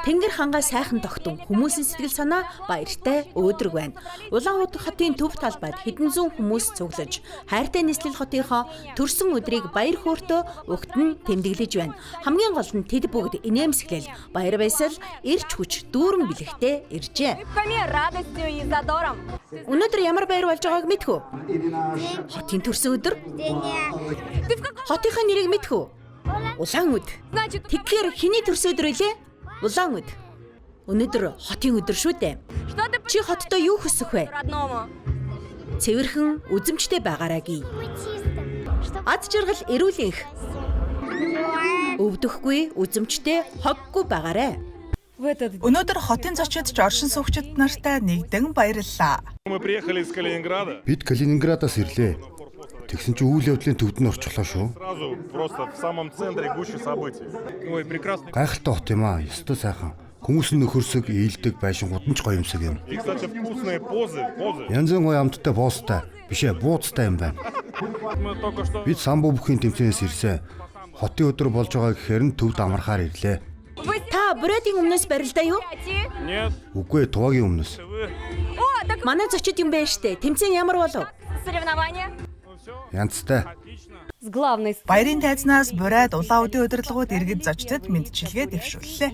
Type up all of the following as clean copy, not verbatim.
Тэнгэр хангаа сайхан тогтун хүмүүсийн сэтгэл санаа баяртай өөдрөг байна. Улаанбаатар хотын төв талбайд хэдэн зуун хүмүүс цуглаж, хайртай нийслэл хотынхоо төрсөн өдрийг баяр хөөртөө угтан тэмдэглэж байна. Хамгийн гол нь тэд бүгд инээмсэглэл, баяр баясгал, эрч хүч дүүрэн бэлэгтэй иржээ. Өнөөдөр ямар баяр болж байгааг мэдхүү? Хотын төрсөн өдөр? Хотынхаа нэрийг мэдхүү? Улаан өд. Тэгэхээр хэний төрсөн өдөр вэ? Улаан өд. Өнөөдөр хотын өдөр шүү дээ. Чи хотдоо юу хүсэх вэ? Цэвэрхэн, үзэмжтэй байгаарай гээ. Ад жаргал эрүүлэнх. Өвдөхгүй, үзэмжтэй, хоггүй байгаарай. Өнөөдөр хотын зочид оршин суугчид нартай нэгдэн баярлалаа. Бид Калининградаас ирлээ. Тэгсэн чинь үйл явдлын төвд нь орчихлоо шүү. Гайхалтай хот юм аа. Ёстой сайхан. Хүмүүс нь нөхөрсөг, ээлдэг, байшингууд нь ч гоё юмсаг юм. Янз бүрийн гоё амттай поостай, бишээ бууцтай юм байна. Бид самбуу бүхийн тэмцээнээс ирсэн. Хотын өдөр болж байгаа гэхээр нь төвд амархаар ирлээ. Та Брэдийн өмнөөс барилдаа юу? Үгүй, Тувагийн өмнөөс. Манай зочид юм байна штэ. Тэмцээн ямар болов? Янзтай. Баярын тайзнаас Бурайд улаан үдийн удирдлагууд иргэд зочдод мэдчилгээ дэвшүүллээ.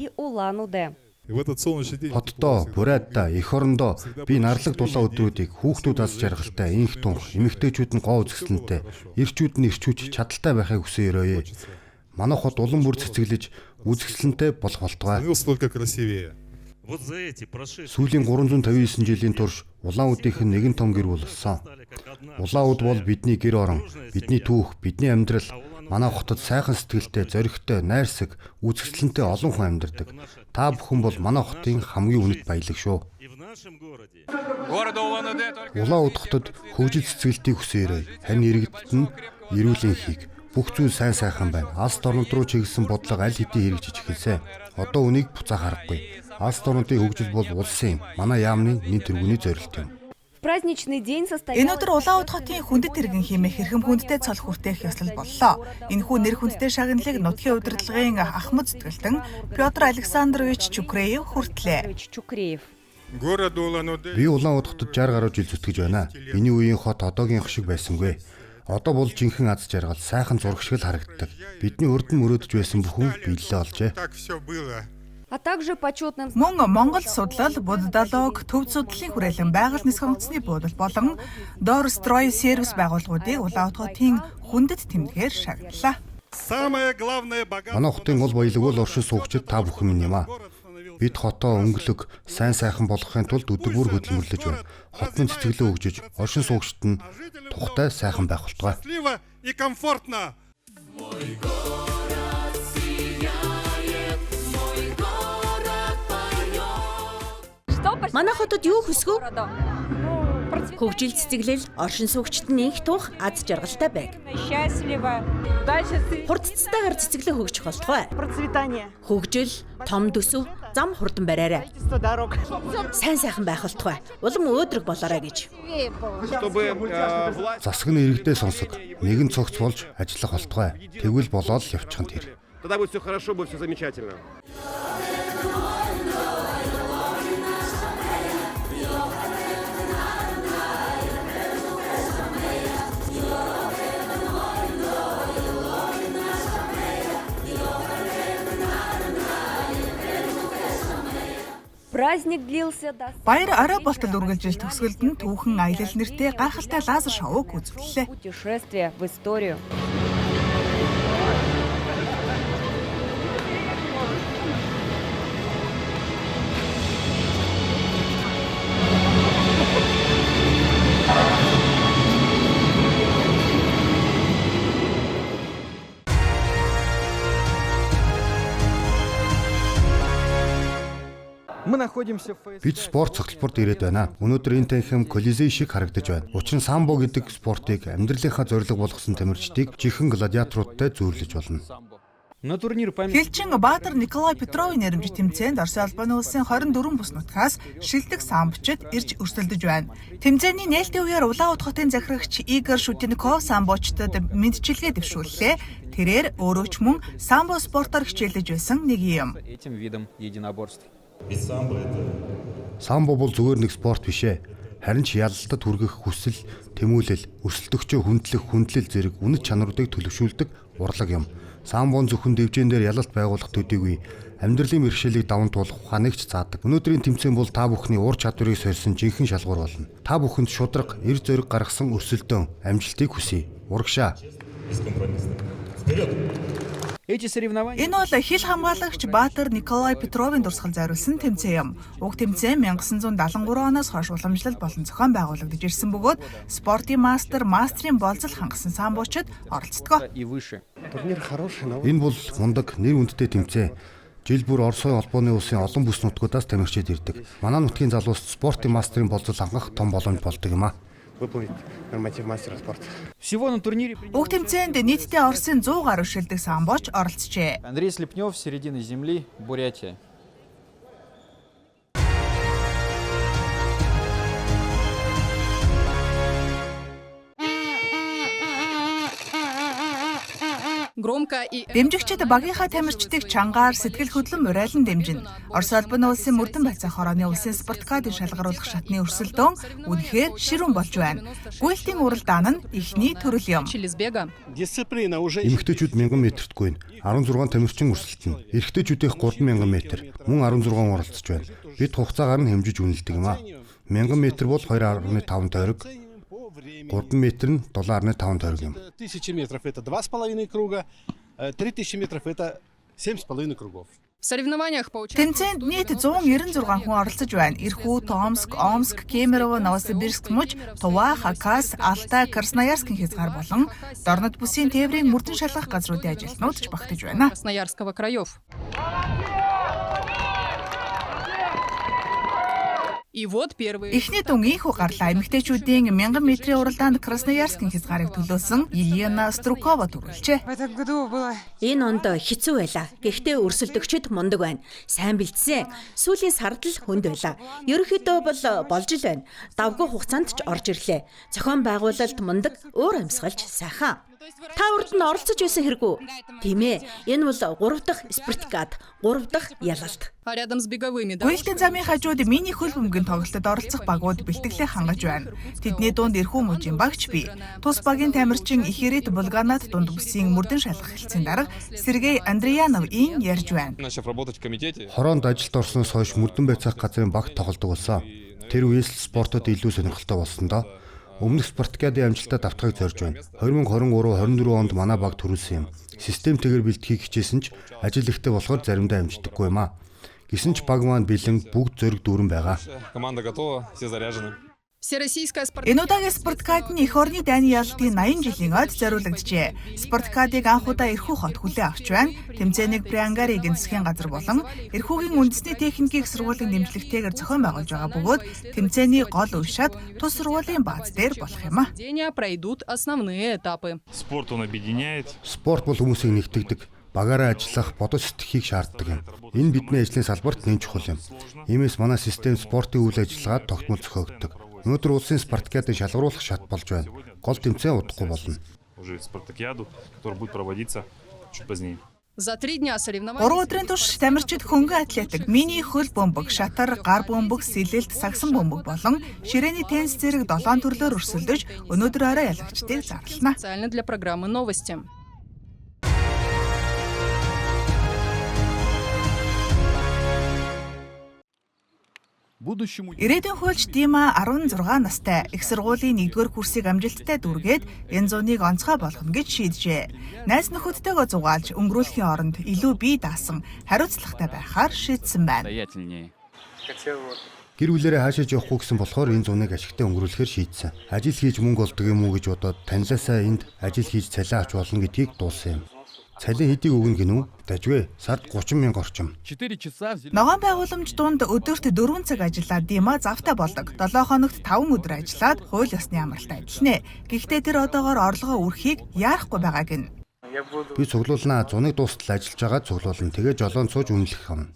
Хотдоо, Бурайдаа, эх орондоо би нарлаг дулаан өдрүүдийг хүүхдүүд аз жаргалтай, инх тунх, эмэгтэйчүүд нь гоо үзэсгэлэнтэй, эрчүүд нь эрчүүч чадaltaй байхыг хүсэн өрөөе. Манай хот улам бүр цэцэглэж, үзэсгэлэнтэй болох болтугай. Сүүлийн 359 жилийн турш улаан үдийнх нь нэгэн том гэр бүл болсон. Улаан үд бол бидний гэр орон, бидний түүх, бидний амьдрал. Манай хотод сайхан сэтгэлтэй, зоригтой, найрсаг, үзэсгэлэнтэй олон хүн амьдардаг. Та бүхэн бол манай хотын хамгийн үнэт баялаг шүү. Улаан үд хотод хөгжил цэцгэлтийг хүсээрэй. Харин иргэдэд нь эрүүл энхийг бүх зүйл сайн сайхан байна. Алс дорнод руу чиглэсэн бодлого аль хэдийн хэрэгжиж эхэлсэн. Одоо үнийг буцаах аргагүй. Алс дорнодын хөгжил бол улсын, манай яамны нийт тэргүүний зорилт юм. Өнөөдөр улаан уд хотын хүндэт тэргэн хэмээх хэрхэм хүндтэй цол хүртээх ёслол боллоо. Энэхүү нэр хүндтэй шагналыг нутгийн удирдлагын ахмад сэтгэлтэн Пётр Александрович Чукреев хүртлээ. Би улаан уд хотод 60 гаруй жил зүтгэж байна. Миний үеийн хот одоогийнх шиг байсангүй. Одоо бол жинхэнэ аз жаргал, сайхан зураг шиг л харагддаг. Бидний урд нь мөрөөдөж байсан бүхэн биелэлээ олжээ. Мөн Монгол судлал, буддалог, төв судлалын хүрээлэн байгаль нисэх онгоцны буудал болон Дорстрой сервис байгууллагуудыг улаан уд хотын хүндэт тэмдгээр шагналаа. Манай хотын гол баялаг бол оршин суугчид та бүхэн минь юм аа. Бид хотоо өнгөлөг, сайн сайхан болгохын тулд өдөр бүр хөдөлмөрлөж байна. Хотын цэцгэлээ хөгжиж, оршин суугчид нь тухтай сайхан байх болтугай. Манай хотод юу хүсгөө? Хөгжил цэцэглэл, оршин суугчид нь инх тух, аз жаргалтай байг. Хурдцтайгаар цэцэглээ хөгжих болтугай. Хөгжил, том төсөв, зам хурдан бариарай. Сайн сайхан байх болтугай. Улам өөдрөг болоорой гэж. Засаг нь иргэдээ сонсог. Нэгэн цогц болж ажиллах болтугай. Тэгвэл болоод л явчихна тэр. Тогда будет все хорошо, будет все замечательно. Баяр орой болтол үргэлжил төгсгөлд нь түүхэн аялал нэртэй гайхалтай лазер шоуг үзүүллээ. Бид спорт цогцлборд ирээд байна. Өнөөдөр энэ танхим Колизей шиг харагдаж байна. Учир нь самбо гэдэг спортыг амьдралынхаа зорилго болгосон тамирчдыг жинхэнэ гладиаторуудтай зүйрлэж болно. Хэлчин Баатар Николай Петровын нэрмж тэмцээнд Орос улбаны улсын 24 бүс нутгаас шилдэг самбочид ирж өрсөлдөж байна. Тэмцээний нээлтийн үеэр Улаан хотын захирагч Игорь Шутенков самбочдод мэдчилгээ дэвшүүллээ. Тэрээр өөрөө ч мөн самбо спортоор хичээлж байсан нэг юм. Самбо бол зүгээр нэг спорт биш ээ. Харин ч ялалтад хүргэх хүсэл, тэмүүлэл, өрсөлдөгчөө хүндлэл зэрэг үнэт чанаруудыг төлөвшүүлдэг урлаг юм. Самбон зөвхөн дэвжэн дээр ялалт байгуулах төдийгүй амьдралын мэргэшээлийг даван туулах ухааныг ч заадаг. Өнөөдрийн тэмцээн бол та бүхний ур чадварыг сорьсон жинхэнэ шалгуур болно. Та бүхэнд шударга, эр зориг гаргасан өрсөлдөөн, амжилтыг хүсье. Урагшаа. Энэ бол хил хамгаалагч Баатар Николай Петровын дурсгал зориулсан тэмцээн юм. Уг тэмцээн 1973 оноос хойш уламжлалт болон зохион байгуулагдаж ирсэн бөгөөд спортын мастерын болзол хангасан самбочид оролцдог. Энэ бол мундаг, нэр хүндтэй тэмцээн. Жил бүр Оросын холбооны улсын олон бүс нутгуудаас тамирчид ирдэг. Манай нутгийн залуус спортын мастерын болзол хангах том боломж болдог юм а. Уг тэмцээнд нийтдээ Оросын 100 гаруй шилдэг самбоч оролцжээ. Андрей Слепнев, середины земли, Бурятия. Дэмжигчид багийнхаа тамирчдыг чангаар сэтгэл хөдлөн урайлан дэмжинэ. Орос улбаны улсын мөрдөн байцаах хорооны улсын спорткадыг шалгаруулах шатны өрсөлдөөн үнэхээр ширүүн болж байна. Гүйлтийн уралдаан нь эхний төрөл юм. Эмэгтэйчүүд 1000 метртгүй 16 тамирчин өрсөлдөнө. Эрэгтэйчүүдийнх 3000 метр, мөн 16 оролцож байна. Бид хугацаагаар нь хэмжиж үнэлдэг юм а. 1000 метр бол 2.5 тойрог. 3 метр нь 7.5 тойрог юм. 1000 метров это 2,5 круга, 3000 метров это 7,5 кругов. Тэмцээнд нийт 196 хүн оролцож байна. Ирхүү, Томск, Омск, Кемерово, Новосибирск муж, Тува, Хакас, Алтай, Красноярскийн хязгаар болон дорнод бүсийн тээврийн мөрдөн шалгах газруудын ажилтнууд ч багтаж байна. Эхний дүн ийхүү гарлаа. Эмэгтэйчүүдийн 1000 метрийн уралдаанд Красноярскийн хязгаарыг төлөөсөн Елена Струкова төрүүлжээ. Энэ онд хэцүү байлаа. Гэхдээ өрсөлдөгчд мундаг байна. Сайн бэлдсэн. Сүүлийн сард л хүнд байлаа. Ерөнхийдөө бол болж л байна. Давгүй хугацаанд ч орж ирлээ. Зохион байгуулалт мундаг, өөр амьсгалж сайхан. Та урд нь оролцож байсан хэрэггүй. Тийм ээ. Энэ бол 3 дахь спартакиад, 3 дахь ялалт. Гүйлтийн замын хажууд мини хөл бөмбөгийн тоглолтод оролцох багууд бэлтгэлээ хангаж байна. Тэдний дунд эрхүү мужийн багч бий. Тус багийн тамирчин Ихерит Булганат дунд бүсийн мөрдөн шалгах хэлцээний дарга Сергей Андреянов ин ярьж байна. Хороонд ажилд орсноос хойш мөрдөн байцаах газрын багт тоглодог болсон. Тэр үеэс спортод илүү сонирхолтой болсон доо. Өмнөх спартакиадын амжилтад автахыг зорж байна. 2023-24 онд манай баг төрүүлсэн юм. Системтэйгээр бэлтгэхийг хичээсэн ч ажил ихтэй болохоор заримдаа амждаггүй юм а. Гэсэн ч баг маань бэлэн бүгд зориг дүүрэн байгаа. Энэ удаагийн спорткадны эх орны дайны ялалтын 80 жилийн ойд зориулагджээ. Спорткадыг анх удаа Эрхүү хот хүлээн авч байна. Тэмцээнийг Приангаригийн засгийн газар болон Эрхүүгийн үндэсний техникийн сургуулийн дэмжлэгтэйгээр зохион байгуулж байгаа бөгөөд тэмцээний гол уушаад тус сургуулийн бааз дээр болох юм а. Спорт бол хүмүүсийг нэгтгэдэг. Багаараа ажиллах, бодож сэтгэхийг шаарддаг юм. Энэ бидний ажлын салбарт нэн чухал юм. Иймээс манай систем спортын үйл ажиллагаад тогтмол зохиогддог. Өнөөдөр улсын спартакиадыг шалгаруулах шат болж байна. Гол тэмцээн удахгүй болно. 3 өдрийн турш тамирчид хөнгөн атлетик, мини хөл бөмбөг, шатар, гар бөмбөг, сэлэлт, сагсан бөмбөг болон ширээний теннис зэрэг 7 төрлөөр өрсөлдөж өнөөдөр орой ялагчдыг зарлана. Ирээдүйн хуульч Дима 16 настай их сургуулийн 1-р курсыг амжилттай дүүргээд энэ зуныг онцгой болгоно гэж шийджээ. Найз нөхөдтэйгөө зугаалж өнгөрүүлэхийн оронд илүү бие даасан, хариуцлагатай байхаар шийдсэн байна. Гэр бүлээрээ хаашаа явахгүй гэсэн болохоор энэ зуныг ашигтай өнгөрүүлэхээр шийдсэн. Ажил хийж мөнгө олдог юм уу гэж бодоод танилаасаа энд ажил хийж цалин авч болно гэдгийг дуулсан юм. Цалин хэдийг өгнө гинүү? Дажгүй. Сард 30,000 орчим. Ногоон байгууламж дунд өдөрт 4 цаг ажиллаад Дима завтай болдог. 7 хоногт 5 өдөр ажиллаад хууль ёсны амралтаа ажилланэ. Гэхдээ тэр одоогоор орлогоо үрхийг яарахгүй байгааг нь. Би цуглуулнаа, зуныг дуустал ажиллаж байгаа цуглуулна. Тэгээ жолоонд сууж үнэлэх юм.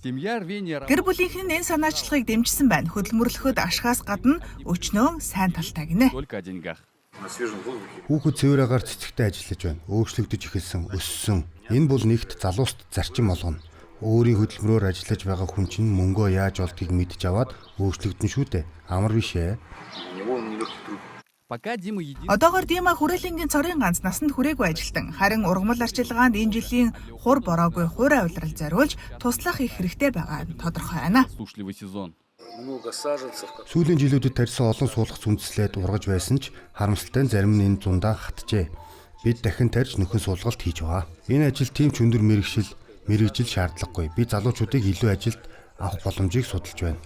Гэр бүлийнхэн нь энэ санаачлагыг дэмжсэн байна. Хөдөлмөрлөхөд ашгаас гадна өчнөө сайн талтай гинэ. Хүүхэд цэвэр агаар цэцэгтэй ажиллаж байна. Өөрчлөгдөж эхэлсэн, өссөн. Энэ бол нэгт залууст зарчим болгоно. Өөрийн хөдөлмөрөөр ажиллаж байгаа хүн чинь мөнгөө яаж олдгийг мэдж аваад өөрчлөгдөн шүү дээ. Амар биш ээ. Одоогоор Дима хүрээлэнгийн цорын ганц насанд хүрээгүй ажилтан. Харин ургамал арчилгаанд энэ жилийн хур бороогүй хуурай улирал зориулж туслах их хэрэгтэй байгаа нь тодорхой байна. Сүүлийн жилүүдэд тарьсан олон суулгац үндэслээд ургаж байсан ч харамсалтай нь зарим нь энэ зундаа хатжээ. Бид дахин тарьж нөхөн суулгалт хийж байгаа. Энэ ажил тийм ч өндөр мэрэгжил шаардлагагүй. Би залуучуудыг илүү ажилд авах боломжийг судалж байна.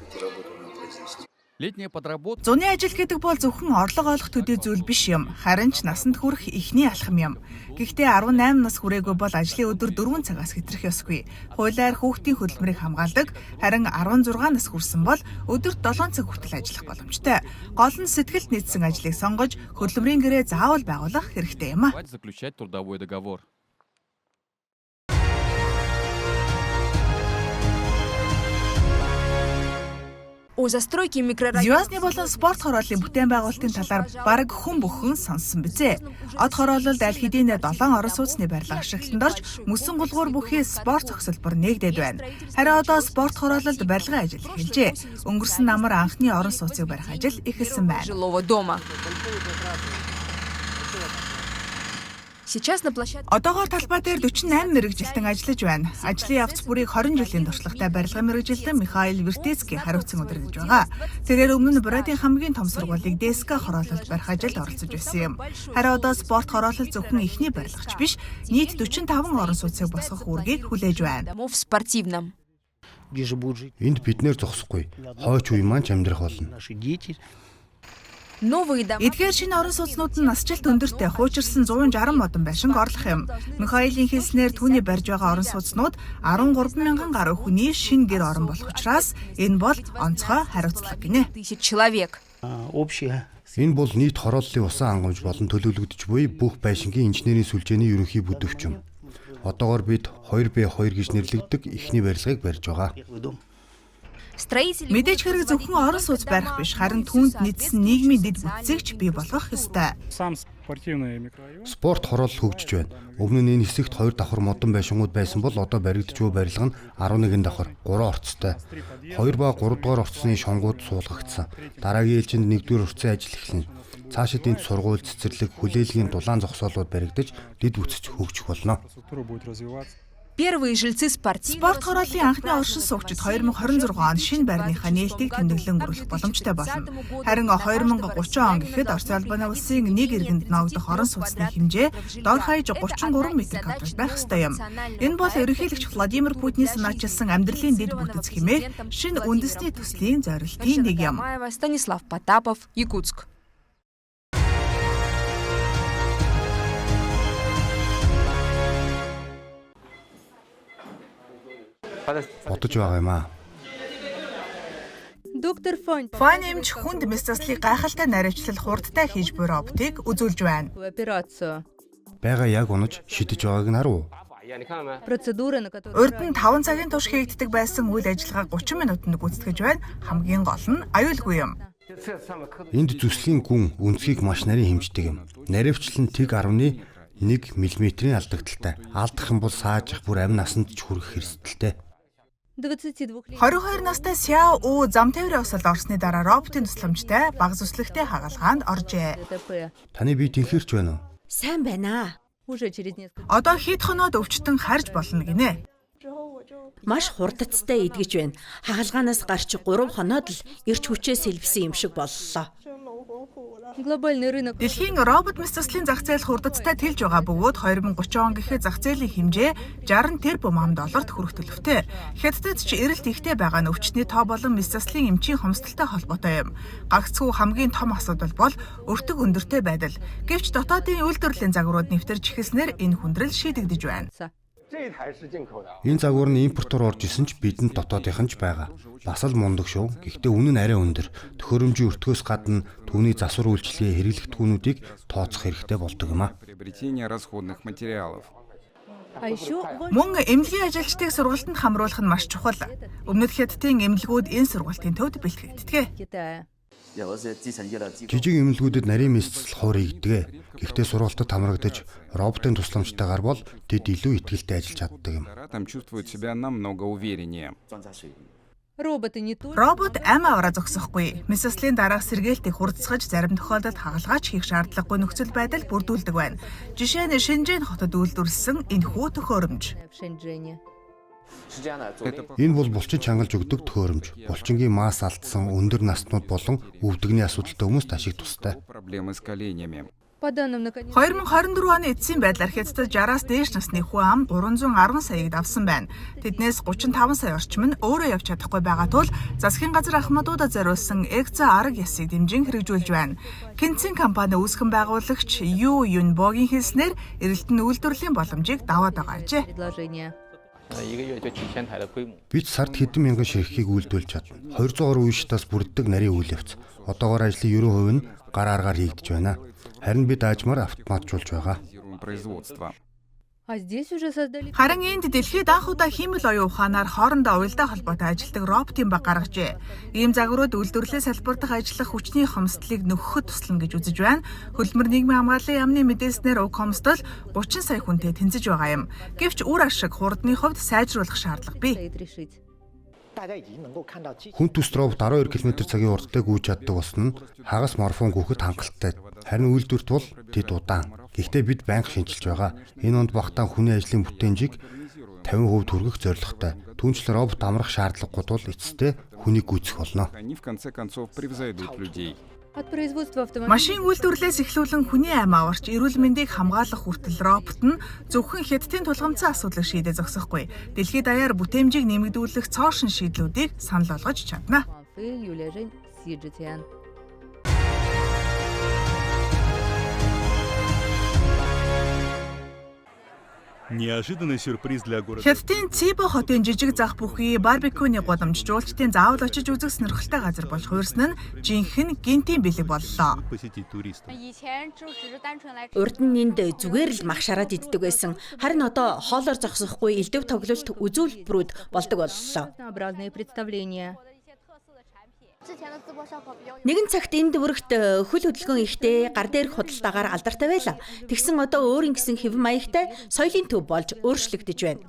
Зуны ажил гэдэг бол зөвхөн орлого олох төдий зүйл биш юм. Харин ч насанд хүрэх ихний алхам юм. Гэхдээ 18 нас хүрээгүй бол ажлын өдөр 4 цагаас хэтрэх ёсгүй. Хуулиар хүүхдийн хөдөлмөрийг хамгаалдаг. Харин 16 нас хүрсэн бол өдөрт 7 цаг хүртэл ажиллах боломжтой. Гол нь сэтгэлд нийцсэн ажлыг сонгож хөдөлмөрийн гэрээ заавал байгуулах хэрэгтэй юм а. Звездны болон спорт хорооллын бүтээн байгуулалтын талаар бараг хүн бүхэн сонссон бизээ. Од хороололд аль хэдийн 7 орон сууцны барилга ашиглалтанд орж мөсөн гулгуур бүхий спорт зохицолбор нээгдээд байна. Харин одоо спорт хороололд барилгын ажил эхэлжээ. Өнгөрсөн намар анхны орон сууцыг барих ажил эхэлсэн байна. Одоогоор талбай дээр 48 мэргэжилтэн ажиллаж байна. Ажлын явц бүрийг 20 жилийн туршлагатай барилгын мэргэжилтэн Михаил Вертицкий хариуцсан удирдах байгаа. Тэрээр өмнө нь Бродын хамгийн том сургуулийг ДСК хороололд барих ажилд оролцож байсан юм. Харин одоо спорт хороолол зөвхөн ихний барилгач биш, нийт 45 орон сууцыг босгох үүргийг хүлээж байна. Энд биднэр зогсохгүй. Хойч үе маань ч амьдрах болно. Эдгээр шинэ орон сууцнууд нь насжилт өндөртэй хуучирсан 160 модон байшинг орлох юм. Михаилийн хэлснээр түүний барьж байгаа орон сууцнууд 13,000 гаруй хүний шинэ гэр орон болох учраас энэ бол онцгой хариуцлага гинэ. Энэ бол нийт хорооллын усан хангамж болон төлөвлөгдөж буй бүх байшингийн инженерийн сүлжээний ерөнхий бүтээгдэхүүн. Одоогоор бид 2B2 гэж нэрлэгддэг ихний барилгыг барьж байгаа. Мэдээж хэрэг зөвхөн орон сууц барих биш, харин түүнд нийцсэн нийгмийн дэд бүтцийг ч бий болгох ёстой. Спорт хороолол хөгжиж байна. Өмнө нь энэ хэсэгт 2 давхар модон байшингууд байсан бол одоо баригдаж буй барилга нь 11 давхар, 3 орцтой. 2 ба 3 дугаар орцны шонгууд суулгагдсан. Дараагийн ээлжинд 1-р орцын ажил эхэлнэ. Цаашид энд сургууль, цэцэрлэг, хүлээлгийн дулаан зогсоолууд баригдаж дэд бүтц хөгжих болно. Спорт хорооллын анхны оршин суугчид 2026 он шинэ байрныхаа нээлтийг тэмдэглэн өргөх боломжтой болно. Харин 2030 он гэхэд Орос улбаны улсын нэг иргэнд ногдох орон сууцны хэмжээ дор хаяж 33 м² байх ёстой юм. Энэ бол ерөнхийлөгч Владимир Путиний санаачилсан амьдралын дэд бүтэц хэмээх шинэ үндэсний төслийн зорилтын нэг юм. Бодож байгаа юм аа. Файн эмч хүнд мэс заслыг гайхалтай наривчлал хурдтай хийж буй роботыг үзүүлж байна. Бага яг унаж шидэж байгааг нь харав. Урд нь 5 цагийн турш хийгддэг байсан үйл ажиллагаа 30 минутанд гүйцэтгэж байна. Хамгийн гол нь аюулгүй юм. Энд зүслийн гүн үнцгийг маш нарийн хэмждэг юм. Наривчлал нь тэг 1.1 мм-ийн алдагдaltaй. Алдах юм бол саажих бүр амь насанд ч хүрэх хэрсдэлтэй. 22 настай Сяо У зам тээврийн усалд орсны дараа роботын тусламжтай бага зүслэгтэй хагалгаанд оржээ. Таны бие тэнхэрч байна уу? Сайн байна. Одоо хэд хоноод өвчтөн харж болно гинэ. Маш хурдцтай идгэж байна. Хагалгаанаас гарч 3 хоноод л эрч хүчээс сэлбсэн юм шиг боллоо. Дэлхийн робот мэс заслын зах зээл хурдцтай тэлж байгаа бөгөөд 2030 он гэхэд зах зээлийн хэмжээ 60 тэрбум $. Хүрэх төлөвтэй. Хятадд ч эрэлт ихтэй байгаа нь өвчтний тоо болон мэс заслын эмчийн хомсдолтой холбоотой юм. Гагцхүү хамгийн том асуудал бол өртөг өндөртэй байдал. Гэвч дотоодын үйлдвэрлэлийн загварууд нэвтэрч эхэлснээр энэ хүндрэл шийдэгдэж байна. Энэ загвар нь импортоор орж исэн ч бидэнд дотоодынх нь ч байгаа. Бас л мундаг шүү. Гэхдээ үнэ нь арай өндөр. Төхөөрөмжийн өртгөөс гадна түүний засвар үйлчлэгээ хэрэглэгдэхүүнүүдийг тооцох хэрэгтэй болдог юм а. Мөн эмнэлгийн ажилчдыг сургалтанд хамруулах нь маш чухал. Өмнөд Хятадын эмнэлгүүд энэ сургалтын төвд бэлтгэгддэг. Жижиг эмнэлгүүдэд нарийн мэдсэл хуур ийгдэг. Гэхдээ сургалтад хамрагдаж роботын тусламжтайгаар бол тэд илүү итгэлтэй ажиллаж чаддаг юм. Там чувствуют себя намного увереннее. Робот амь аваараа зогсохгүй. Мэдсэлийн дараах сэргээлтийг хурцсгаж зарим тохиолдолд хагалгаач хийх шаардлагагүй нөхцөл байдал бүрдүүлдэг байна. Жишээ нь Шэньчжэн хотод үйлдвэрлэсэн энэхүү төхөөрөмж. Энэ бол булчин чангалж өгдөг төхөөрөмж. Булчингийн масс алдсан өндөр наснууд болон өвдөгний асуудалтай хүмүүст ашиг тустай. Проблемы с коленями. 2024 оны эцсийн байдлаар Хятадд 60-аас дээш насны хүн ам 310 саяыг давсан байна. Тэднээс 35 сая орчим нь өөрөө явж чадахгүй байгаа тул засгийн газар ахмадуудад зориулсан экзо арга ясыг дэмжин хэрэгжүүлж байна. Кинцин компани үүсгэн байгуулагч Ю Юнбогийн хэлснээр эрэлтэн үйлдвэрлэлийн боломжийг даваад байгаа ажээ. Бид сард хэдэн мянган ширхгийг үйлдвэрлэж чадна. 200 гаруй үе шатаас бүрддэг нарийн үйл явц. Одоогоор ажлын 90% нь гар аргаар хийгдэж байна. Харин бид аажмаар автоматжуулж байгаа. Харин энд дэлхийд анх удаа хиймэл оюун ухаанаар хоорондоо уялдаа холбоотой ажилладаг роботын баг гаргажээ. Ийм загварууд үйлдвэрлэлийн салбар дахь ажиллах хүчний хомсдлыг нөхөхөд туслана гэж үзэж байна. Хөдөлмөр нийгмийн хамгааллын яамны мэдээлснээр уг хомсдол 30 сая хүнтэй тэнцэж байгаа юм. Гэвч үр ашиг хурдны хувьд сайжруулах шаардлага бий. Хүн төст робот 12 км/цагийн хурдтай гүйж чаддаг болсон нь хагас морфон гүөхөд хангалттай. Харин үйлдвэрт бол тэд удаан. Гэхдээ бид байнга шинжилж байгаа. Энэ онд багтаан хүний ажлын бүтээнжийг 50% түргэх зорилготой. Түүнчлэн робот амрах шаардлагагүй тул эцэстээ хүнийг гүйцэх болно. Машин үйлдвэрлэлээс эхлүүлэн хүний амь аварч эрүүл мэндийг хамгаалах хүртэл робот нь зөвхөн Хятадын тулгамдсан асуудлыг шийдэж зогсохгүй. Дэлхийд даяар бүтээмжийг нэмэгдүүлэх цоошин шийдлүүдийг санал болгож чадна. Неожиданный сюрприз для города. Хятадын Цибо хотын жижиг зах бүхий барбекюны гудамж жуулчдын заавал очиж үзэх сонирхолтой газар болж хувирсан нь жинхэнэ гинтийн бэлэг боллоо. Урд нь энд зүгээр л мах шараад иддэг байсан. Харин одоо хоолоор зогсохгүй элдв тоглолт үзүүлбэрүүд болдог боллоо. Нэгэн цагт энд бүрэгт хөл хөдөлгөөн ихтэй гар дээрх худалдаагаар алдартай байлаа. Тэгсэн одоо өөр ингэсэн хэвэн маягтай соёлын төв болж өөрчлөгдөж байна.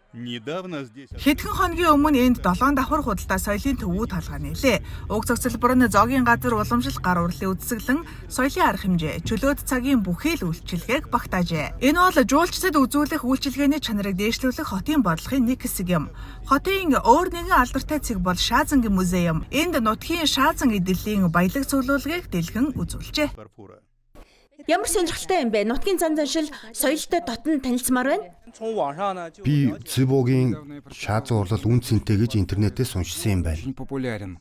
Хэдхэн хоногийн өмнө энд 7 давхар худалдаа соёлын төвүүд толгой нээлээ. Уг цогцлбор нь зоогийн газар уламжлалт гар урлын үзэсгэлэн соёлын арга хэмжээ, чөлөөт цагийн бүхий л үйлчилгээг багтаажээ. Энэ бол жуулчдад үзүүлэх үйлчилгээний чанарыг дээшлүүлэх хотын бодлогын нэг хэсэг юм. Хотын өөр нэгэн алдартай цэг бол Шаазангийн музейм. Энд нутгийн Шаазан эдэллийн баялаг цуглуулгыг дэлгэн үзүүлжээ. Ямар сонирхолтой юм бэ? Нутгийн зан заншил соёлтой дотн танилцмаар байна. Би Цибогийн Шаазан урлал үн цэнтэй гэж интернетээс уншсан юм байна.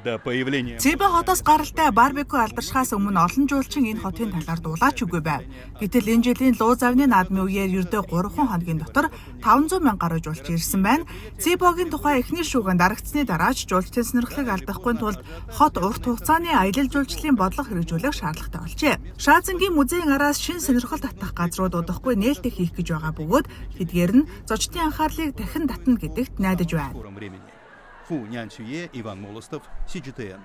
Цибо хотоос гаралтай барбекю алдаршихаас өмнө олон жуулчин энэ хотын талаар дуулаач үгүй байв. Гэтэл энэ жилийн луу завны наадмын үеэр ердөө 3 хоногийн дотор 500 мянга гаруй жуулчин ирсэн байна. Цибогийн тухай эхний шүүгэн дарагдсны дараач жуулчдын сонирхлыг алдахгүй тулд хот урт хугацааны аялал жуулчлалын бодлого хэрэгжүүлэх шаардлагатай болжээ. Шаазангийн музейн араас шин сонирхол татах газрууд удахгүй нээлттэй хийх гэж байгаа бөгөөд тэдгээр нь зочдын анхаарлыг дахин татна гэдэгт найдаж байна. Фу Нянчуе, Иван Молостов, CGTN.